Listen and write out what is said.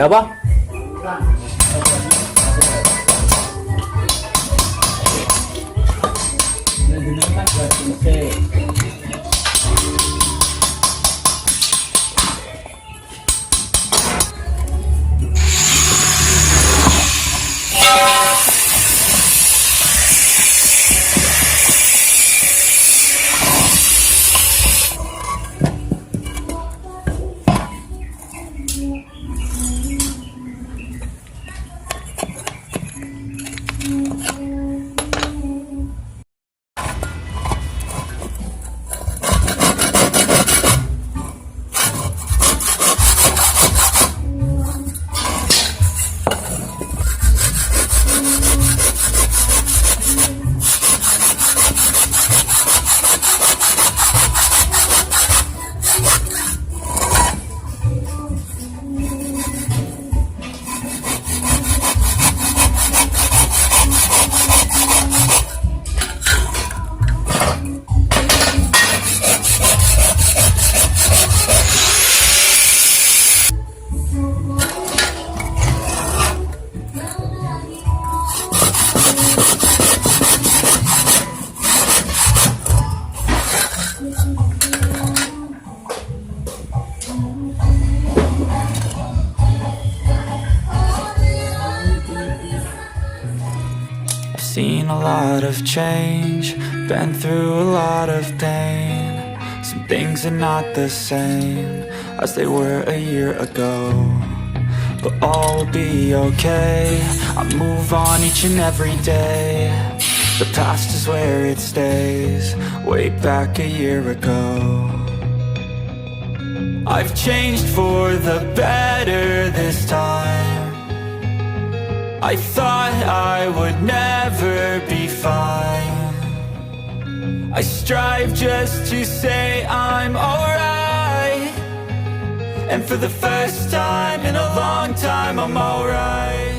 Ya apa? Seen a lot of change, been through a lot of pain. Some things are not the same as they were a year ago, but all will be okay. I move on each and every day. The past is where it stays, way back a year ago. I've changed for the better this time. I thought I would never be fine. I strive just to say I'm alright, and for the first time in a long time I'm alright.